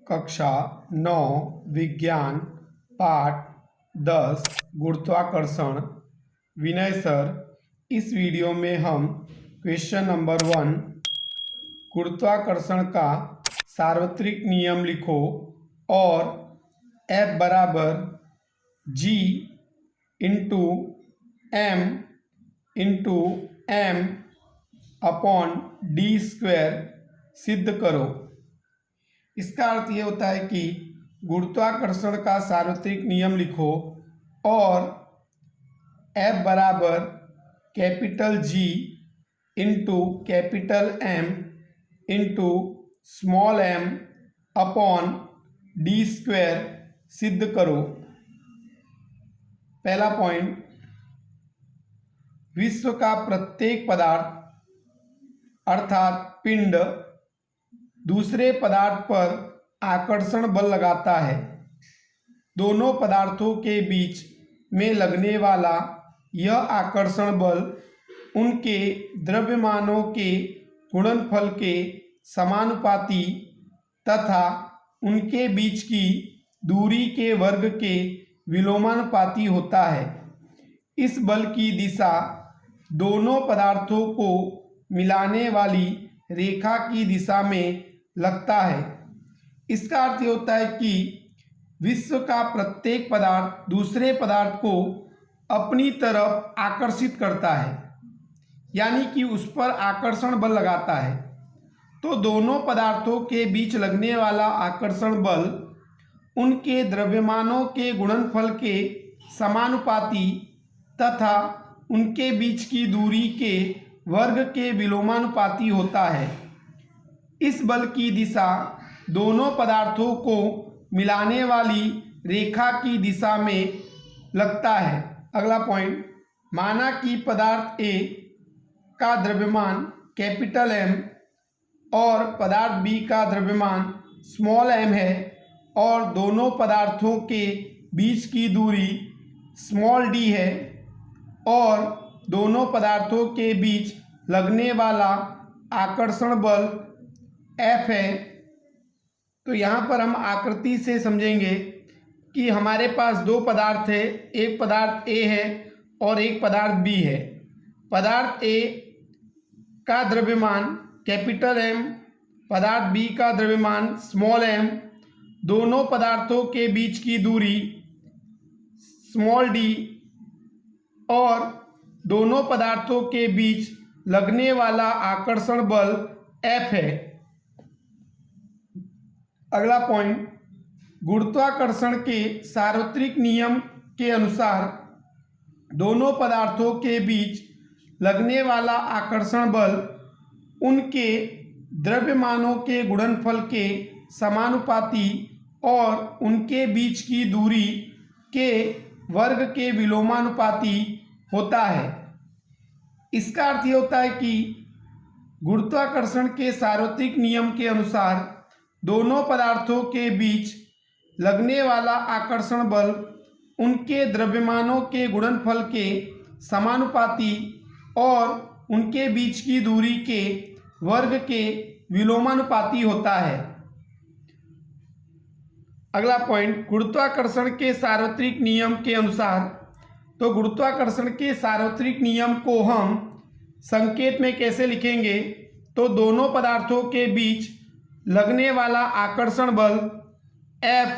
कक्षा 9 विज्ञान पाठ 10 गुरुत्वाकर्षण। विनय सर, इस वीडियो में हम क्वेश्चन नंबर 1 गुरुत्वाकर्षण का सार्वत्रिक नियम लिखो और F बराबर G into M upon D square सिद्ध करो। इसका अर्थ ये होता है कि गुरुत्वाकर्षण का सार्वत्रिक नियम लिखो और F बराबर capital G into capital M into small m upon D square सिद्ध करो। पहला पॉइंट, विश्व का प्रत्येक पदार्थ अर्थात पिंड दूसरे पदार्थ पर आकर्षण बल लगाता है। दोनों पदार्थों के बीच में लगने वाला यह आकर्षण बल उनके द्रव्यमानों के गुणनफल के समानुपाती तथा उनके बीच की दूरी के वर्ग के विलोमानुपाती होता है। इस बल की दिशा दोनों पदार्थों को मिलाने वाली रेखा की दिशा में लगता है। इसका अर्थ ये होता है कि विश्व का प्रत्येक पदार्थ दूसरे पदार्थ को अपनी तरफ आकर्षित करता है, यानी कि उस पर आकर्षण बल लगाता है। तो दोनों पदार्थों के बीच लगने वाला आकर्षण बल उनके द्रव्यमानों के गुणनफल के समानुपाती तथा उनके बीच की दूरी के वर्ग के विलोमानुपाती होता है। इस बल की दिशा दोनों पदार्थों को मिलाने वाली रेखा की दिशा में लगता है। अगला पॉइंट, माना कि पदार्थ A का द्रव्यमान कैपिटल M और पदार्थ B का द्रव्यमान स्मॉल m है और दोनों पदार्थों के बीच की दूरी स्मॉल d है और दोनों पदार्थों के बीच लगने वाला आकर्षण बल F है। तो यहाँ पर हम आकृति से समझेंगे कि हमारे पास दो पदार्थ है, एक पदार्थ A है और एक पदार्थ B है। पदार्थ A का द्रव्यमान कैपिटल M, पदार्थ B का द्रव्यमान स्मॉल m, दोनों पदार्थों के बीच की दूरी स्मॉल d और दोनों पदार्थों के बीच लगने वाला आकर्षण बल F है। अगला पॉइंट, गुरुत्वाकर्षण के सार्वत्रिक नियम के अनुसार दोनों पदार्थों के बीच लगने वाला आकर्षण बल उनके द्रव्यमानों के गुणनफल के समानुपाती और उनके बीच की दूरी के वर्ग के विलोमानुपाती होता है। इसका अर्थ ये होता है कि गुरुत्वाकर्षण के सार्वत्रिक नियम के अनुसार दोनों पदार्थों के बीच लगने वाला आकर्षण बल उनके द्रव्यमानों के गुणनफल के समानुपाती और उनके बीच की दूरी के वर्ग के विलोमानुपाती होता है। अगला पॉइंट, गुरुत्वाकर्षण के सार्वत्रिक नियम के अनुसार, तो गुरुत्वाकर्षण के सार्वत्रिक नियम को हम संकेत में कैसे लिखेंगे? तो दोनों पदार्थों के बीच लगने वाला आकर्षण बल F,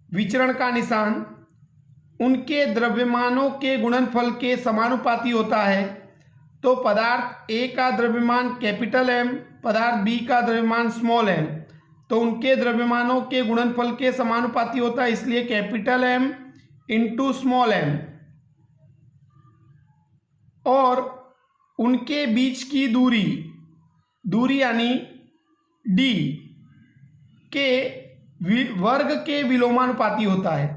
विचरण का निशान उनके द्रव्यमानों के गुणनफल के समानुपाती होता है। तो पदार्थ A का द्रव्यमान कैपिटल M, पदार्थ B का द्रव्यमान स्मॉल m, तो उनके द्रव्यमानों के गुणनफल के समानुपाती होता है, इसलिए capital M into small m और उनके बीच की दूरी यानी d के वर्ग के विलोमानुपाती होता है।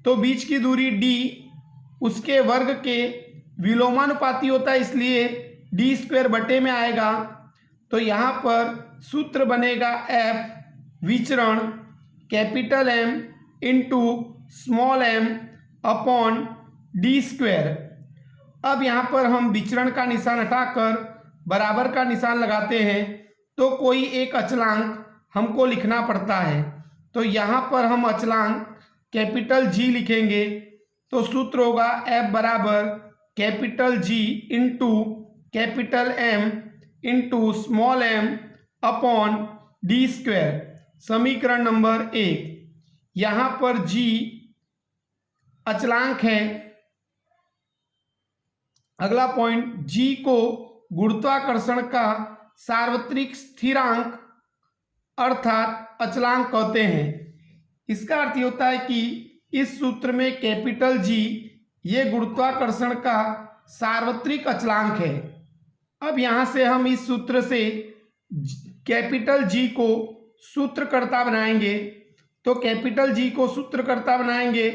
तो बीच की दूरी d उसके वर्ग के विलोमानुपाती होता है, इसलिए डी स्क्वायर बटे में आएगा। तो यहाँ पर सूत्र बनेगा F विचरण capital M into small m upon D square. अब यहाँ पर हम विचरण का निशान हटाकर बराबर का निशान लगाते हैं, तो कोई एक अचलांक हमको लिखना पड़ता है। तो यहाँ पर हम अचलांक कैपिटल जी लिखेंगे। तो सूत्र होगा F बराबर capital G into capital M into small m upon D square. समीकरण नंबर 1। यहाँ पर जी अचलांक है। अगला पॉइंट, जी को गुरुत्वाकर्षण का सार्वत्रिक स्थिरांक अर्थात अचलांक कहते हैं। इसका अर्थ ये होता है कि इस सूत्र में कैपिटल जी ये गुरुत्वाकर्षण का सार्वत्रिक अचलांक है। अब यहाँ से हम इस सूत्र से कैपिटल जी को सूत्रकर्ता बनाएंगे। तो कैपिटल जी को सूत्रकर्ता बनाएंगे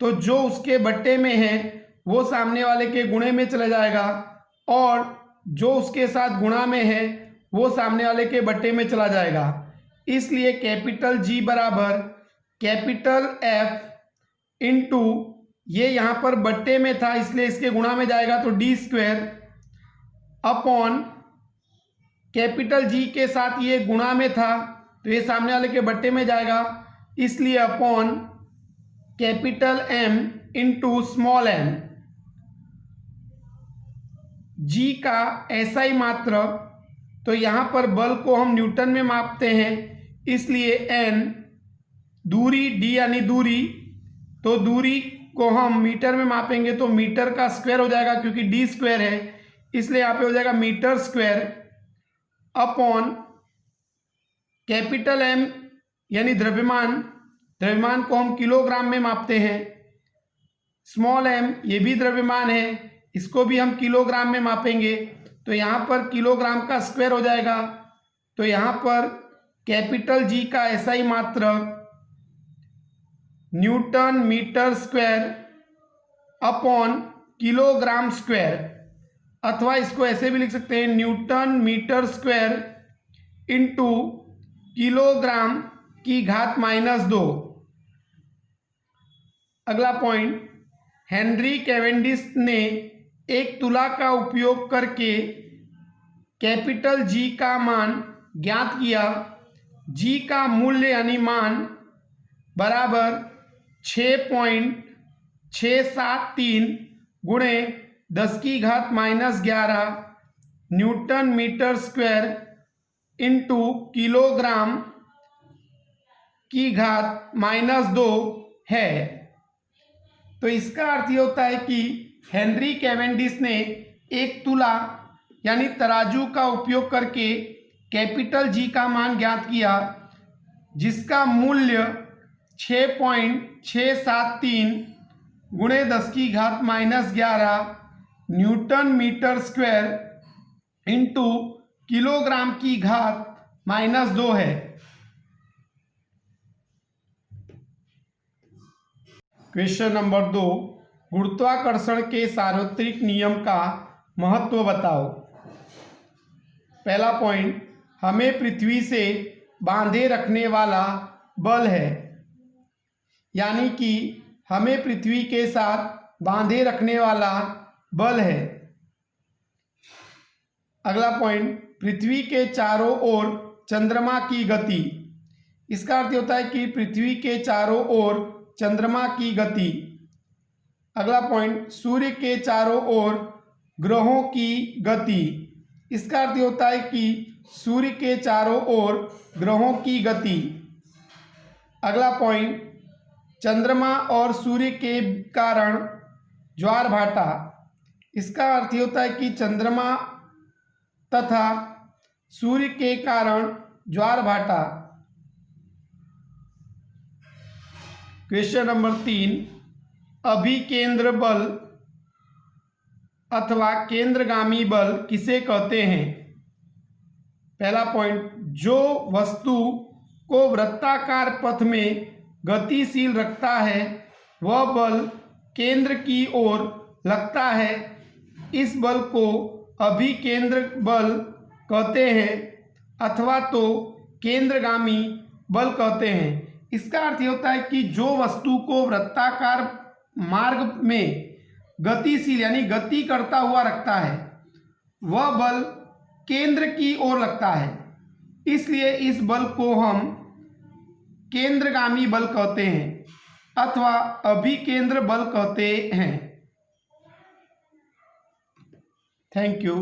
तो जो उसके बट्टे में है वो सामने वाले के गुणे में चला जाएगा और जो उसके साथ गुणा में है वो सामने वाले के बट्टे में चला जाएगा। इसलिए कैपिटल जी बराबर कैपिटल एफ इंटू ये यहाँ पर बट्टे में था इसलिए इसके गुणा में जाएगा तो D square upon capital G के साथ ये गुणा में था तो ये सामने वाले के बट्टे में जाएगा इसलिए upon capital M into small m. G का एसआई मात्रक, तो यहाँ पर बल को हम न्यूटन में मापते हैं इसलिए एन, दूरी डी यानी दूरी, तो दूरी को हम मीटर में मापेंगे तो मीटर का स्क्वायर हो जाएगा क्योंकि डी स्क्वायर है इसलिए यहाँ पे हो जाएगा metre square upon capital M यानी द्रव्यमान, द्रव्यमान को हम किलोग्राम में मापते हैं। स्मॉल एम ये भी द्रव्यमान है इसको भी हम किलोग्राम में मापेंगे तो यहाँ पर किलोग्राम का स्क्वायर हो जाएगा। तो यहाँ पर कैपिटल जी का एसआई मात्रक newton metre square upon kilogram square, अथवा इसको ऐसे भी लिख सकते हैं newton metre square into kilogram की घात -2। अगला पॉइंट, हेनरी कैवेंडिश ने एक तुला का उपयोग करके कैपिटल जी का मान ज्ञात किया। जी का मूल्य यानी मान बराबर 6.673 गुणे 10⁻11 newton metre square into kilogram की घात -2 है। तो इसका अर्थ ये होता है कि हेनरी कैवेंडिश ने एक तुला यानी तराजू का उपयोग करके कैपिटल जी का मान ज्ञात किया जिसका मूल्य 6.673 गुणे 10⁻11 newton metre square into kilogram की घात -2 है। क्वेश्चन नंबर 2, गुरुत्वाकर्षण के सार्वत्रिक नियम का महत्व बताओ। पहला पॉइंट, हमें पृथ्वी से बांधे रखने वाला बल है, यानी कि हमें पृथ्वी के साथ बांधे रखने वाला बल है। अगला पॉइंट, पृथ्वी के चारों ओर चंद्रमा की गति। इसका अर्थ होता है कि पृथ्वी के चारों ओर चंद्रमा की गति। अगला पॉइंट, सूर्य के चारों ओर ग्रहों की गति। इसका अर्थ होता है कि सूर्य के चारों ओर ग्रहों की गति। अगला पॉइंट, चंद्रमा और सूर्य के कारण ज्वार भाटा। इसका अर्थ होता है कि चंद्रमा तथा सूर्य के कारण ज्वार भाटा। क्वेश्चन नंबर 3, अभिकेंद्र बल अथवा केंद्रगामी बल किसे कहते हैं। पहला पॉइंट, जो वस्तु को वृत्ताकार पथ में गतिशील रखता है वह बल केंद्र की ओर लगता है, इस बल को अभिकेंद्र बल कहते हैं अथवा तो केंद्रगामी बल कहते हैं। इसका अर्थ ये होता है कि जो वस्तु को वृत्ताकार मार्ग में गतिशील यानी गति करता हुआ रखता है वह बल केंद्र की ओर लगता है, इसलिए इस बल को हम केंद्रगामी बल कहते हैं अथवा अभिकेंद्र बल कहते हैं। Thank you.